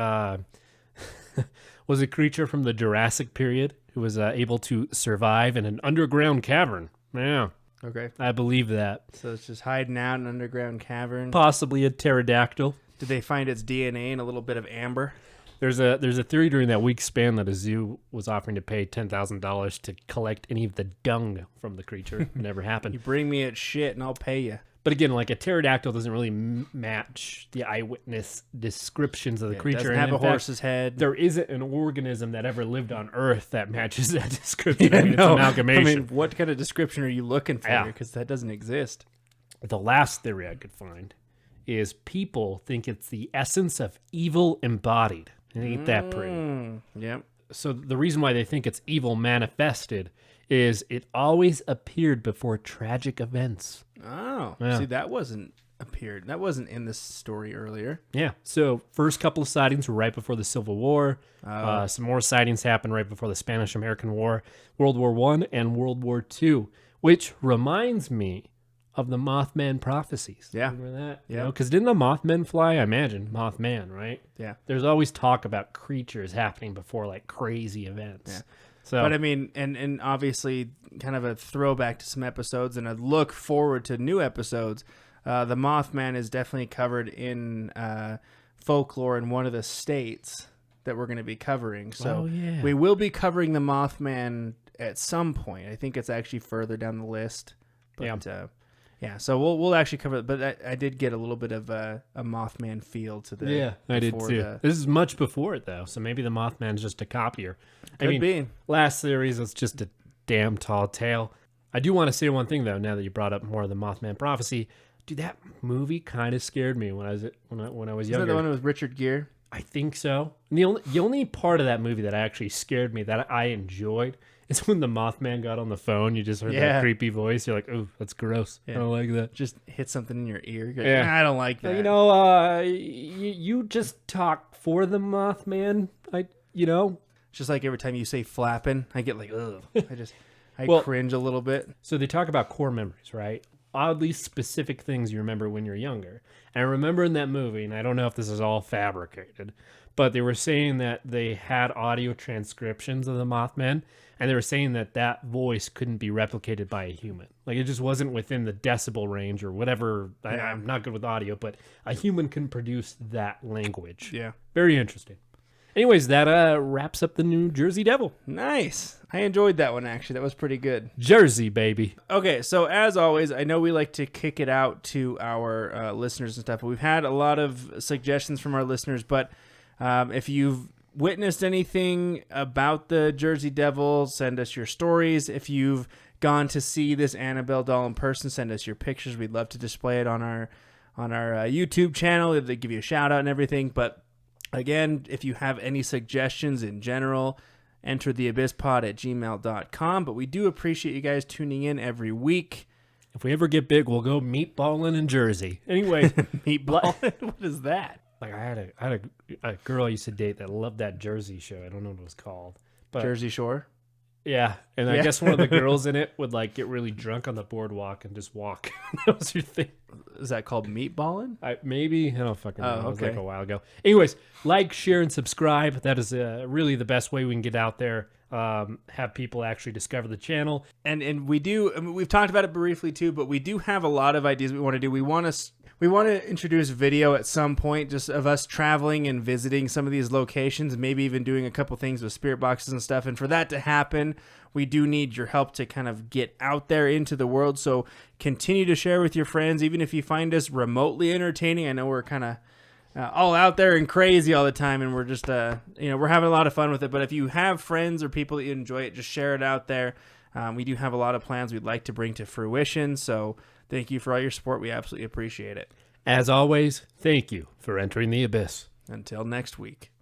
was a creature from the Jurassic period who was able to survive in an underground cavern. Yeah. Okay. I believe that. So it's just hiding out in an underground cavern. Possibly a pterodactyl. Did they find its DNA in a little bit of amber? There's a theory during that week span that a zoo was offering to pay $10,000 to collect any of the dung from the creature. It never happened. You bring me its shit and I'll pay you. But again, like a pterodactyl doesn't really match the eyewitness descriptions of the creature. It doesn't have a horse's head. There isn't an organism that ever lived on Earth that matches that description. It's amalgamation. I mean, what kind of description are you looking for here? Because that doesn't exist. The last theory I could find is people think it's the essence of evil embodied. It ain't that pretty. Yep. So the reason why they think it's evil manifested is it always appeared before tragic events. Oh, yeah. See, that wasn't in this story earlier. Yeah. So first couple of sightings were right before the Civil War. Some more sightings happened right before the Spanish-American War, World War I, and World War II, which reminds me of the Mothman prophecies. Yeah. Remember that? Yeah. Because didn't the Mothman fly? I imagine. Mothman, right? Yeah. There's always talk about creatures happening before like crazy events. Yeah. So, but I mean, and obviously kind of a throwback to some episodes and a look forward to new episodes. The Mothman is definitely covered in folklore in one of the states that we're going to be covering. So we will be covering the Mothman at some point. I think it's actually further down the list. But, so we'll actually cover it. But I did get a little bit of a Mothman feel to the. Yeah, I did too. This is much before it though, so maybe the Mothman's just a copier. Could be. Last series was just a damn tall tale. I do want to say one thing though. Now that you brought up more of the Mothman prophecy, dude, that movie kind of scared me when I was younger. Is that the one with Richard Gere? I think so. And the only part of that movie that actually scared me that I enjoyed is when the Mothman got on the phone. You just heard that creepy voice. You're like, oh, that's gross. Yeah. I don't like that. Just hit something in your ear. Like, nah, I don't like that. You just talk for the Mothman. It's just like every time you say flapping, I get like, ugh. I cringe a little bit. So they talk about core memories, right? Oddly specific things you remember when you're younger. And I remember in that movie, and I don't know if this is all fabricated, but they were saying that they had audio transcriptions of the Mothman, and they were saying that voice couldn't be replicated by a human. Like, it just wasn't within the decibel range or whatever. I'm not good with audio, but a human can produce that language. Yeah. Very interesting. Anyways, that wraps up the New Jersey Devil. Nice. I enjoyed that one, actually. That was pretty good. Jersey, baby. Okay, so as always, I know we like to kick it out to our listeners and stuff, but we've had a lot of suggestions from our listeners, but if you've witnessed anything about the Jersey Devil, send us your stories. If you've gone to see this Annabelle doll in person, send us your pictures. We'd love to display it on our YouTube channel. They give you a shout out and everything, but again, if you have any suggestions in general, enter theabysspod@gmail.com. But we do appreciate you guys tuning in every week. If we ever get big, we'll go meatballing in Jersey. Anyway, meatballing? What is that? Like I had a girl I used to date that loved that Jersey show. I don't know what it was called. But Jersey Shore? Yeah, and I guess one of the girls in it would like get really drunk on the boardwalk and just walk. That was your thing. Is that called meatballing? Maybe. I don't fucking know. Oh, okay. It was like a while ago. Anyways, like, share, and subscribe. That is really the best way we can get out there. Have people actually discover the channel. And we do. I mean, we've talked about it briefly too, but we do have a lot of ideas we want to do. We We want to introduce video at some point, just of us traveling and visiting some of these locations, maybe even doing a couple things with spirit boxes and stuff. And for that to happen, we do need your help to kind of get out there into the world. So continue to share with your friends, even if you find us remotely entertaining. I know we're kind of all out there and crazy all the time, and we're just, we're having a lot of fun with it. But if you have friends or people that you enjoy it, just share it out there. We do have a lot of plans we'd like to bring to fruition. So thank you for all your support. We absolutely appreciate it. As always, thank you for entering the abyss. Until next week.